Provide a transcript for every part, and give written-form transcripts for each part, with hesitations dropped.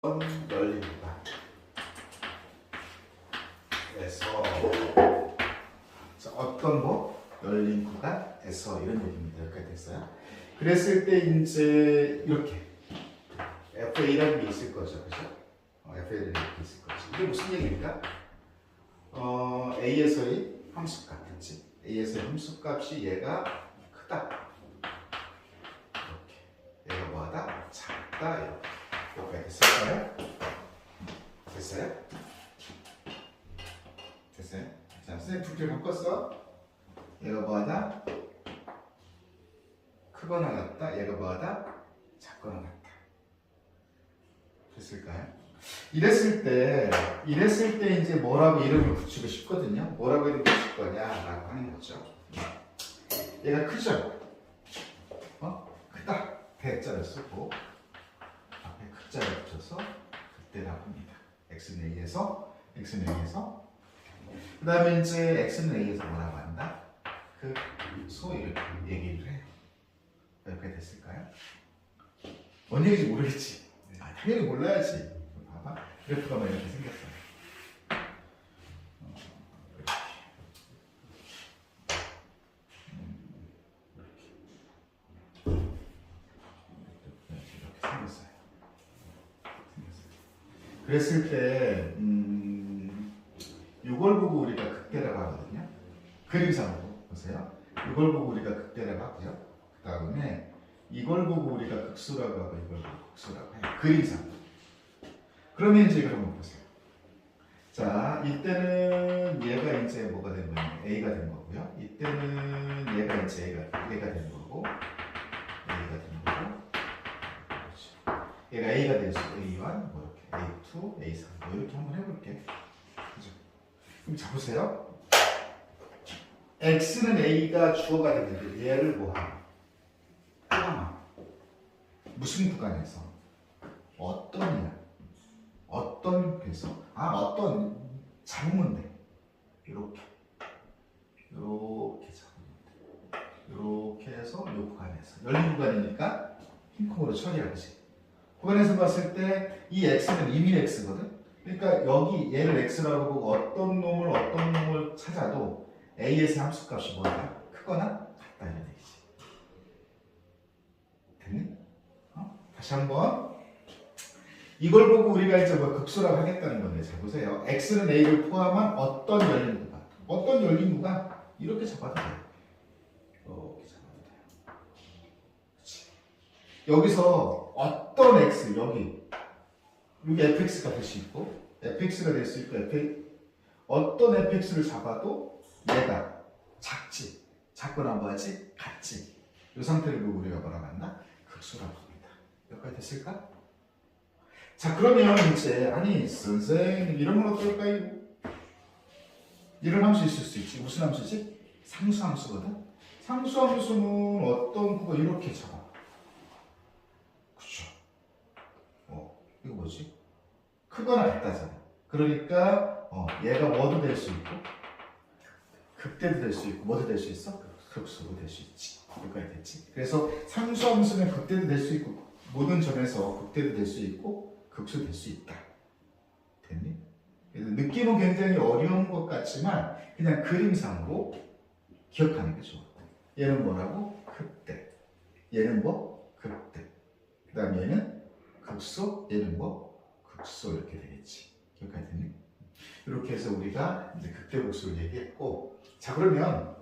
열린 구간에서 어떤 열린 구간에서 이런 얘기입니다. 여기까지 됐어요. 그랬을 때 이제 이렇게 FA라는 게 있을 거죠, 그죠? FA라는 게 있을 거죠. 이게 무슨 얘기입니까? A에서의 함수값, 그렇지? A에서의 함수값이 얘가 크다. 이렇게. 얘가 뭐하다? 작다. 이렇게. 여기까지 됐을까요? 됐어요? 됐어요? 자, 선생님 둘째 바꿨어. 얘가 뭐하다? 크거나 같다. 얘가 뭐하다? 작거나 같다. 됐을까요? 이랬을 때 이제 뭐라고 이름을 붙이고 싶거든요. 뭐라고 이름 붙일 거냐라고 하는 거죠. 얘가 크죠? 크다. 대자를 쓰고 앞에 크자를 붙여서 그때라고 합니다. x는 a에서 그 다음에 이제 x는 a에서 뭐라고 한다? 그 소위를 얘기를 해요. 여기까지 됐을까요? 뭔 얘기인지 모르겠지. 당연히 몰라야지. 봐봐. 그래프가 막 이렇게 생겼어요. 이렇게 생겼어요. 그랬을 때 이걸 보고 우리가 극대라고 하거든요. 그림상으로 보세요. 이걸 보고 우리가 극대라고 하고요. 그 다음에 이걸 보고 우리가 극수라고 하고 이걸 보고 극수라고 해요. 그림상. 그러면 이제 이걸 한번 보세요. 자, 이때는 얘가 이제 뭐가 된 거예요? A가 된 거고요. 이때는 얘가 이제 A가 된 거고, 그렇죠. 얘가 A가 될 수, A1, 뭐 이렇게, A2, A3, 뭐 이렇게 한번 해볼게. 그죠? 그럼 자 보세요. X는 A가 주어가 되는데 얘를 뭐하나? 무슨 구간에서? 어떤 그래서 어떤 잡으면 돼. 이렇게 잡으면 돼. 이렇게 해서 이 구간에서 열린 구간이니까 흰콩으로 처리하지. 구간에서 봤을 때 이 x는 이미 x거든. 그러니까 여기 얘를 x라고 보고 어떤 놈을 찾아도 a에서 함수값이 뭐야? 크거나 같다 이런 얘기지. 됐니? 다시 한번. 이걸 보고 우리가 이제 극수라고 하겠다는 건데, 자 보세요. x는 a를 포함한 어떤 열린 구간, 이렇게 잡아도 돼요. 이렇게 잡아도 돼요. 그렇지. 여기서 어떤 x, 여기 fx가 될 수 있고, 어떤 fx를 잡아도 얘가 작거나 뭐하지? 같지. 이 상태를 보고 우리가 뭐라고 한다? 극수라고 합니다. 여기까지 됐을까? 자, 그러면 이제 선생님 이런 건 어떨까요? 이런 함수 있을 수 있지. 무슨 함수지? 상수함수거든. 상수함수는 어떤 구가 이렇게 잡아. 그쵸? 이거 뭐지? 크거나 같다잖아. 그러니까 얘가 뭐도 될 수 있고 극대도 될 수 있고 뭐도 될 수 있어? 극수도 될 수 있지. 여기까지 됐지. 그래서 상수함수는 극대도 될 수 있고 모든 점에서 극대도 될 수 있고 극수 될 수 있다. 됐니? 그래서 느낌은 굉장히 어려운 것 같지만 그냥 그림상으로 기억하는 게 좋아. 얘는 뭐라고? 극대. 얘는 극대. 그 다음에 얘는 극수, 얘는 극수 이렇게 되겠지. 기억하게 됐니? 이렇게 해서 우리가 이제 극대 극수를 얘기했고, 자 그러면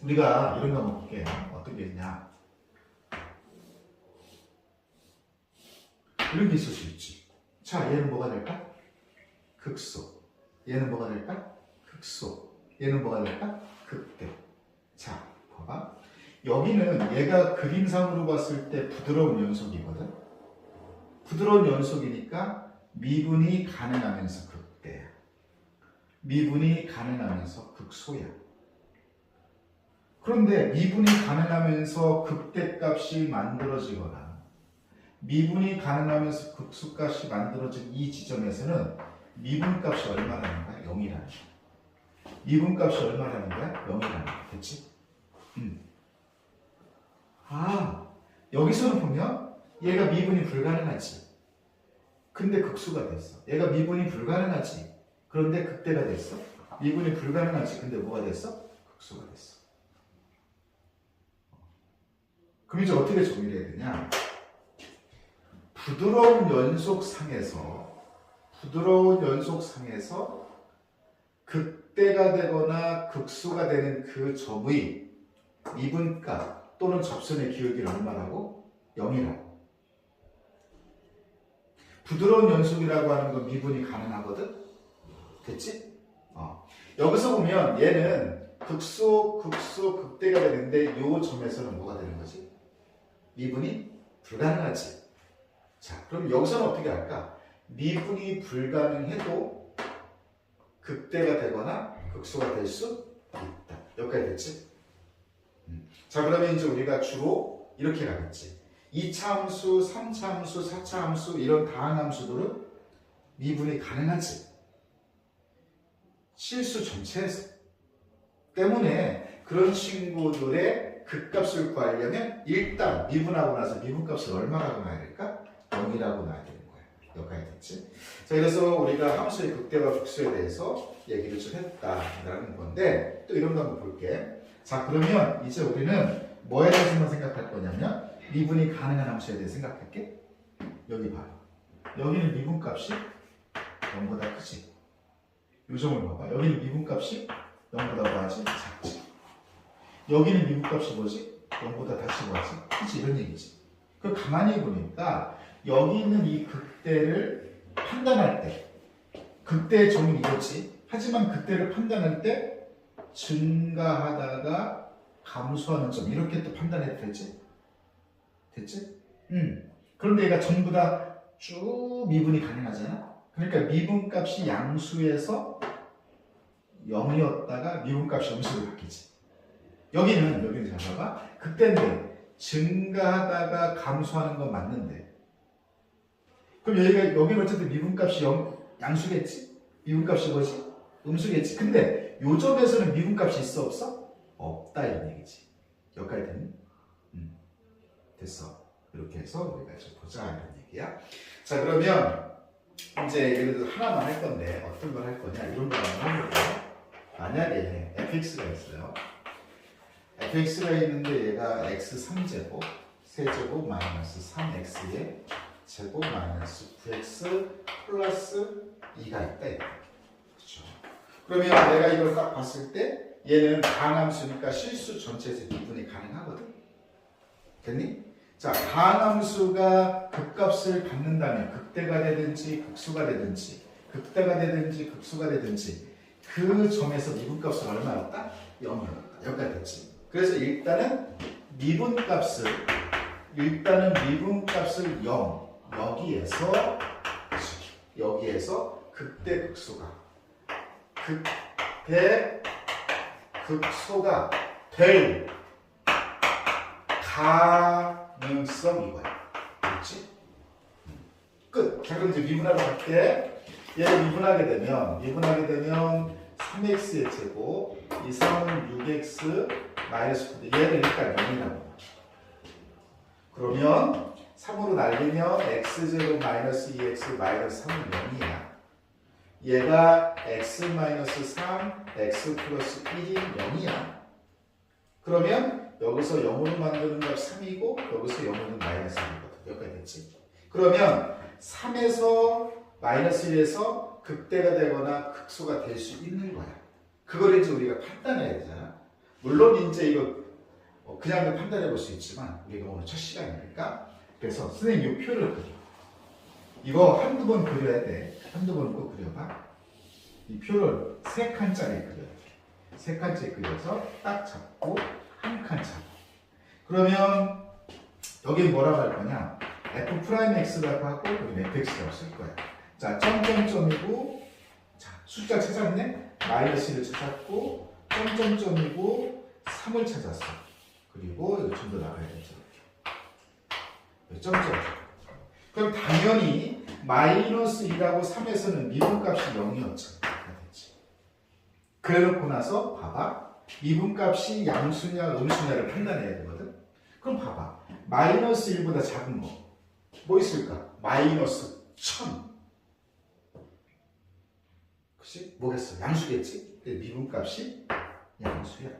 우리가 이런 거 한번 볼게요. 어떤 게 있냐? 이런 게 있을 수 있지. 자, 얘는 뭐가 될까? 극수. 얘는 뭐가 될까? 극수. 얘는 뭐가 될까? 극대. 자, 봐봐. 여기는 얘가 그림상으로 봤을 때 부드러운 연속이거든. 부드러운 연속이니까 미분이 가능하면서 극대야. 미분이 가능하면서 극소야. 그런데 미분이 가능하면서 극대값이 만들어지거나 미분이 가능하면서 극수값이 만들어진 이 지점에서는 미분값이 얼마라는 거야? 0이라는 거야. 미분값이 얼마라는 거야? 0이라는 거야. 됐지? 여기서는 보면 얘가 미분이 불가능하지. 근데 극수가 됐어. 얘가 미분이 불가능하지. 그런데 극대가 됐어. 미분이 불가능하지. 근데 뭐가 됐어? 극수가 됐어. 그럼 이제 어떻게 정의를 해야 되냐? 부드러운 연속상에서 극대가 되거나 극수가 되는 그 점의 미분값 또는 접선의 기울기는 얼마라고? 0이라고. 부드러운 연속이라고 하는 건 미분이 가능하거든? 됐지? 여기서 보면 얘는 극대가 되는데 이 점에서는 뭐가 되는 거지? 미분이 불가능하지. 자, 그럼 여기서는 어떻게 할까? 미분이 불가능해도 극대가 되거나 극수가 될 수 있다. 여기까지 됐지? 자, 그러면 이제 우리가 주로 이렇게 가겠지. 2차 함수, 3차 함수, 4차 함수 이런 다항함수들은 미분이 가능하지. 실수 전체에서. 때문에 그런 친구들의 극값을 구하려면 일단 미분하고 나서 미분값을 얼마라고 놔야 될까? 0이라고 놔야 되는 거야. 여기까지 됐지? 자, 그래서 우리가 함수의 극대와 극수에 대해서 얘기를 좀 했다라는 건데 또 이런 거 한번 볼게. 자, 그러면 이제 우리는 뭐에 대해서만 생각할 거냐면 미분이 가능한 함수에 대해 생각할게. 여기 봐. 여기는 미분값이 0보다 크지. 요 점을 봐봐. 여기는 미분값이 0보다 뭐하지? 작지. 여기는 미분값이 뭐지? 0보다 다시 뭐하지? 크지. 이런 얘기지. 그 가만히 보니까 여기 있는 이 극대를 판단할 때 극대의 점은 이거지. 하지만 극대를 판단할 때 증가하다가 감소하는 점 이렇게 또 판단해도 되지? 됐지? 그런데 얘가 전부 다 쭉 미분이 가능하잖아? 그러니까 미분값이 양수에서 0이었다가 미분값이 음수로 바뀌지. 여기는 잘 봐봐. 극대인데 증가하다가 감소하는 건 맞는데 그럼 여기는 어쨌든 미분값이 양수겠지? 미분값이 뭐지? 음수겠지? 근데 요 점에서는 미분값이 있어 없어? 없다 이런 얘기지. 여기까지 됐니? 됐어. 이렇게 해서 우리가 좀 보자 이런 얘기야. 자, 그러면 이제 예를 들어 하나만 할 건데 어떤 걸 할 거냐 이런 거 한번 해볼게요. 만약에 fx가 있어요. fx가 있는데 얘가 x3제곱 세제곱 마이너스 3x의 제곱 마이너스 9x 플러스 2가 있다. 그렇죠. 그러면 내가 이걸 딱 봤을 때 얘는 다항함수니까 실수 전체에서 미분이 가능하거든. 됐니? 자, 다항함수가 극값을 갖는다면 극대가 되든지 극수가 되든지 극대가 되든지 극수가 되든지 그 점에서 미분값은 얼마였다? 0이었다. 여기까지 됐지. 그래서 일단은 미분값을 0 여기에서 극대 극소가 될 가능성 이거야. 그렇지? 끝. 자, 그럼 이제 미분하러 갈게. 얘를 미분하게 되면 3x의 제곱 이 3은 6x 마이너스 9인데 얘를 일단 0이라고. 그러면 3으로 날리면 x제곱 마이너스 2x 마이너스 3은 0이야. 얘가 x 마이너스 3, x 플러스 1이 0이야. 그러면 여기서 0으로 만드는 값 3이고 여기서 0으로 마이너스 1이거든. 여기까지 됐지? 그러면 3에서 마이너스 1에서 극대가 되거나 극소가 될 수 있는 거야. 그걸 이제 우리가 판단해야 되잖아. 물론 이제 이거 그냥 판단해 볼 수 있지만 우리가 오늘 첫 시간이니까 그래서 선생님 이 표를 그려. 이거 한두 번 그려야 돼. 한두 번 꼭 그려봐. 이 표를 3칸짜리 그려야 돼. 3칸짜리 그려서 딱 잡고 한 칸 잡고. 그러면 여기 뭐라고 할 거냐? f'x라고 하고 여기 fx라고 쓸 거야. 자, 점점점이고 자, 숫자 찾았네? 마이너스를 찾았고 점점점이고 3을 찾았어. 그리고 이거 좀 더 나가야 되죠. 점점. 그럼 당연히 마이너스 2라고 3에서는 미분값이 0이었잖아. 그래놓고 나서 봐봐. 미분값이 양수냐 음수냐를 판단해야 되거든. 그럼 봐봐. 마이너스 1보다 작은 거. 뭐 있을까? 마이너스 1000. 그치? 뭐겠어? 양수겠지? 근데 미분값이 양수야.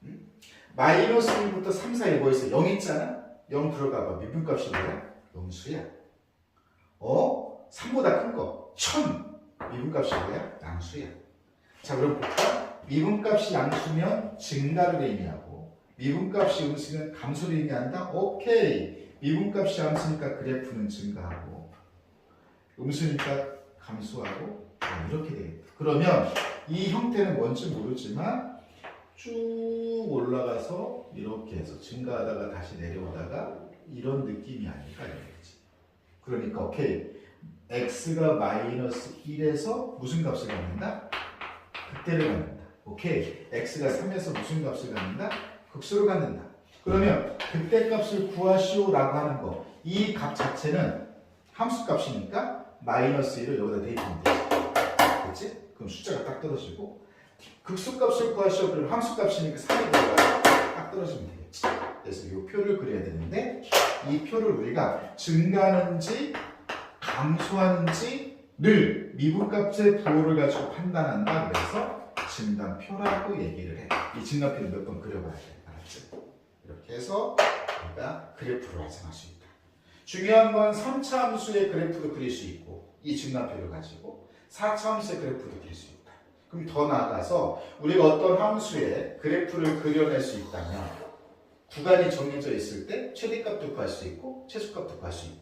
응? 마이너스 1부터 3, 4, 1 뭐있어? 0 있잖아? 0 들어가봐. 미분값이 뭐야? 음수야. 3보다 큰 거. 1000. 미분값이 뭐야? 양수야. 자, 그럼 볼까? 미분값이 양수면 증가를 의미하고 미분값이 음수면 감소를 의미한다? 오케이. 미분값이 양수니까 그래프는 증가하고 음수니까 감소하고 이렇게 되겠다. 그러면 이 형태는 뭔지 모르지만 쭉 올라가서 이렇게 해서 증가하다가 다시 내려오다가 이런 느낌이 아닐까 이거지. 그러니까 오케이. x가 마이너스 1에서 무슨 값을 갖는다? 극대를 갖는다. 오케이. x가 3에서 무슨 값을 갖는다? 극수를 갖는다. 그러면 극대값을 구하시오라고 하는 거. 이 값 자체는 함수값이니까 마이너스 1을 여기다 대입하면 되지. 그렇지? 그럼 숫자가 딱 떨어지고 극수값을 구하시오. 그럼 함수값이니까 3이 들어가요. 딱 떨어지면 되겠지. 그래서 이 표를 그려야 되는데 이 표를 우리가 증가하는지 감소하는지 늘 미분값의 부호를 가지고 판단한다. 그래서 증감표라고 얘기를 해. 이 증감표를 몇 번 그려봐야 돼. 알았지? 이렇게 해서 우리가 그래프를 완성할 수 있다. 중요한 건 3차 함수의 그래프도 그릴 수 있고 이 증감표를 가지고 4차 함수의 그래프도 그릴 수 있다. 그럼 더 나아가서 우리가 어떤 함수의 그래프를 그려낼 수 있다면 구간이 정해져 있을 때 최대값도 구할 수 있고 최소값도 구할 수 있다.